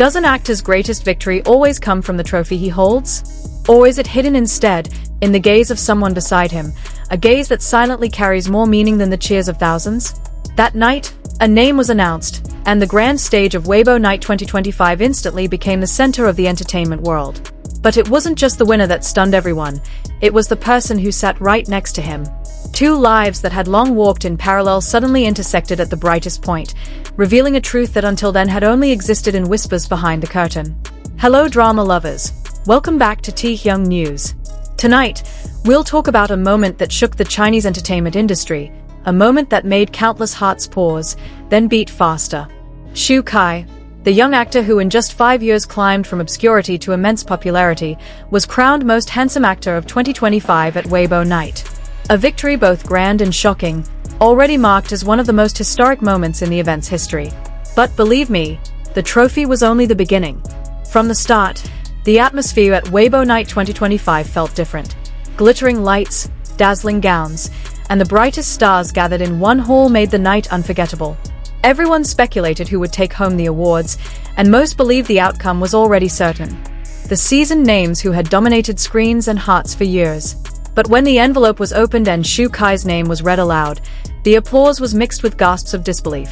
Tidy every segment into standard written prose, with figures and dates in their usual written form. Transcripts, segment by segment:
Does an actor's greatest victory always come from the trophy he holds? Or is it hidden instead, in the gaze of someone beside him, a gaze that silently carries more meaning than the cheers of thousands? That night, a name was announced, and the grand stage of Weibo Night 2025 instantly became the center of the entertainment world. But it wasn't just the winner that stunned everyone, it was the person who sat right next to him. Two lives that had long walked in parallel suddenly intersected at the brightest point, revealing a truth that until then had only existed in whispers behind the curtain. Hello drama lovers. Welcome back to tearful News. Tonight, we'll talk about a moment that shook the Chinese entertainment industry, a moment that made countless hearts pause, then beat faster. Songyun Cries, the young actor who in just 5 years climbed from obscurity to immense popularity, was crowned Most Handsome Actor of 2025 at Weibo Night. A victory both grand and shocking, already marked as one of the most historic moments in the event's history. But believe me, the trophy was only the beginning. From the start, the atmosphere at Weibo Night 2025 felt different. Glittering lights, dazzling gowns, and the brightest stars gathered in one hall made the night unforgettable. Everyone speculated who would take home the awards, and most believed the outcome was already certain. The seasoned names who had dominated screens and hearts for years. But when the envelope was opened and Songyun Cries' name was read aloud, the applause was mixed with gasps of disbelief.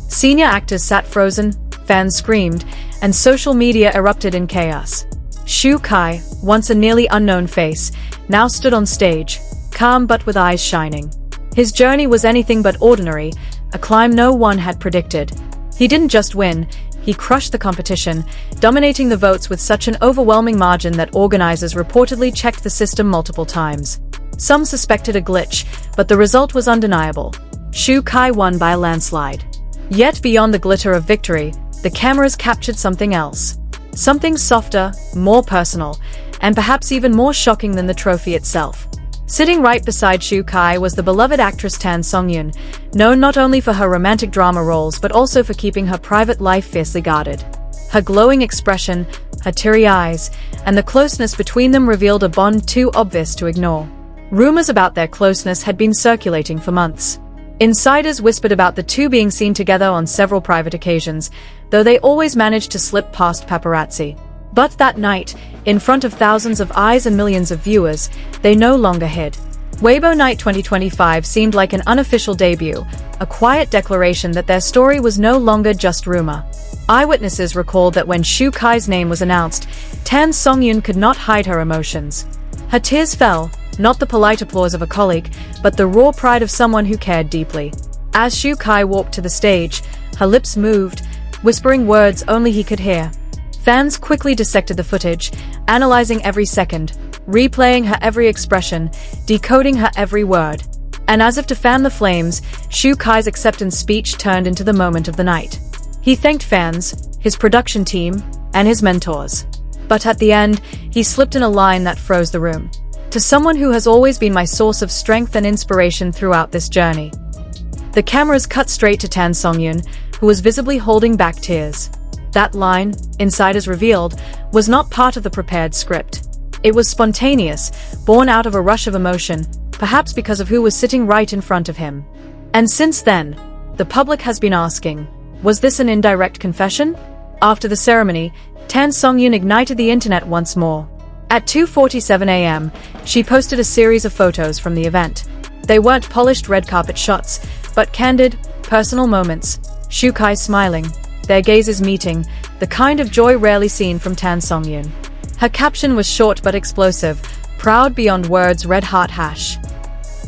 Senior actors sat frozen, fans screamed, and social media erupted in chaos. Songyun Cries, once a nearly unknown face, now stood on stage, calm but with eyes shining. His journey was anything but ordinary, a climb no one had predicted. He didn't just win, he crushed the competition, dominating the votes with such an overwhelming margin that organizers reportedly checked the system multiple times. Some suspected a glitch, but the result was undeniable. Songyun Cries won by a landslide. Yet beyond the glitter of victory, the cameras captured something else. Something softer, more personal, and perhaps even more shocking than the trophy itself. Sitting right beside Songyun Cries was the beloved actress Tan Songyun, known not only for her romantic drama roles but also for keeping her private life fiercely guarded. Her glowing expression, her teary eyes, and the closeness between them revealed a bond too obvious to ignore. Rumors about their closeness had been circulating for months. Insiders whispered about the two being seen together on several private occasions, though they always managed to slip past paparazzi. But that night, in front of thousands of eyes and millions of viewers, they no longer hid. Weibo Night 2025 seemed like an unofficial debut, a quiet declaration that their story was no longer just rumor. Eyewitnesses recalled that when Songyun Cries' name was announced, Tan Songyun could not hide her emotions. Her tears fell, not the polite applause of a colleague, but the raw pride of someone who cared deeply. As Songyun Cries walked to the stage, her lips moved, whispering words only he could hear. Fans quickly dissected the footage, analyzing every second, replaying her every expression, decoding her every word. And as if to fan the flames, Songyun Cries' acceptance speech turned into the moment of the night. He thanked fans, his production team, and his mentors. But at the end, he slipped in a line that froze the room. To someone who has always been my source of strength and inspiration throughout this journey. The cameras cut straight to Tan Songyun, who was visibly holding back tears. That line, insiders revealed, was not part of the prepared script. It was spontaneous, born out of a rush of emotion, perhaps because of who was sitting right in front of him. And since then, the public has been asking, was this an indirect confession? After the ceremony, Tan Songyun ignited the internet once more. At 2:47 a.m., she posted a series of photos from the event. They weren't polished red carpet shots, but candid, personal moments. Songyun Cries smiling, their gazes meeting, the kind of joy rarely seen from Tan Songyun. Her caption was short but explosive, proud beyond words, red heart hash.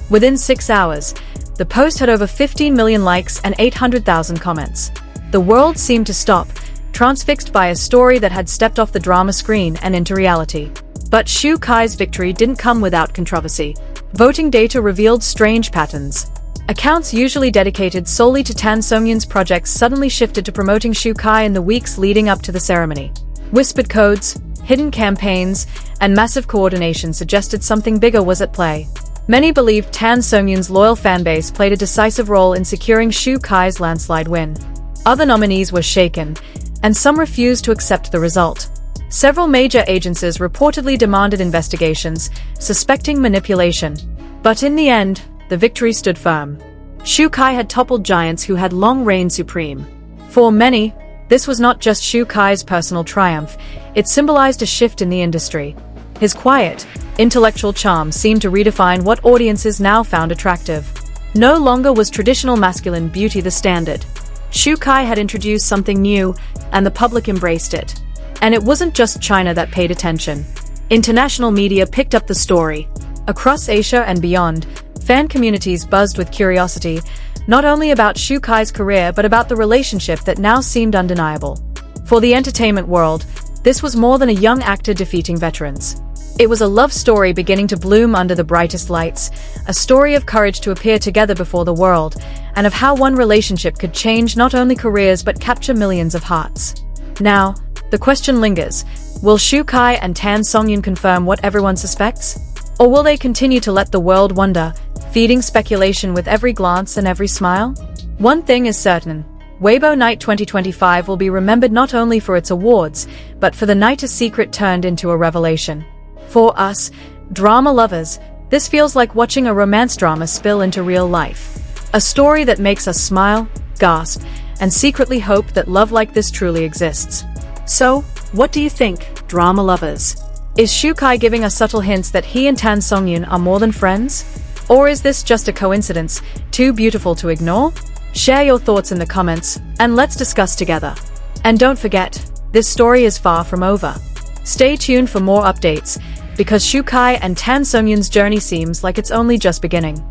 Within 6 hours, the post had over 15 million likes and 800,000 comments. The world seemed to stop, transfixed by a story that had stepped off the drama screen and into reality. But Songyun Cries' victory didn't come without controversy. Voting data revealed strange patterns. Accounts usually dedicated solely to Tan Songyun's projects suddenly shifted to promoting Songyun Cries in the weeks leading up to the ceremony. Whispered codes, hidden campaigns, and massive coordination suggested something bigger was at play. Many believed Tan Songyun's loyal fanbase played a decisive role in securing Songyun Cries' landslide win. Other nominees were shaken, and some refused to accept the result. Several major agencies reportedly demanded investigations, suspecting manipulation. But in the end, the victory stood firm. Songyun Cries had toppled giants who had long reigned supreme. For many, This was not just Shu Kai's personal triumph, it symbolized a shift in the industry. His quiet, intellectual charm seemed to redefine what audiences now found attractive. No longer was traditional masculine beauty the standard. Shu Kai had introduced something new, and the public embraced it. And it wasn't just China that paid attention. International media picked up the story. Across Asia and beyond, fan communities buzzed with curiosity, not only about Shu Kai's career but about the relationship that now seemed undeniable. For the entertainment world, this was more than a young actor defeating veterans. It was a love story beginning to bloom under the brightest lights, a story of courage to appear together before the world, and of how one relationship could change not only careers but capture millions of hearts. Now, the question lingers, will Shu Kai and Tan Songyun confirm what everyone suspects? Or will they continue to let the world wonder, feeding speculation with every glance and every smile? One thing is certain. Weibo Night 2025 will be remembered not only for its awards, but for the night a secret turned into a revelation. For us, drama lovers, this feels like watching a romance drama spill into real life. A story that makes us smile, gasp, and secretly hope that love like this truly exists. So, what do you think, drama lovers? Is Shu Kai giving us subtle hints that he and Tan Songyun are more than friends? Or is this just a coincidence, too beautiful to ignore? Share your thoughts in the comments, and let's discuss together. And don't forget, this story is far from over. Stay tuned for more updates, because Shu Kai and Tan Songyun's journey seems like it's only just beginning.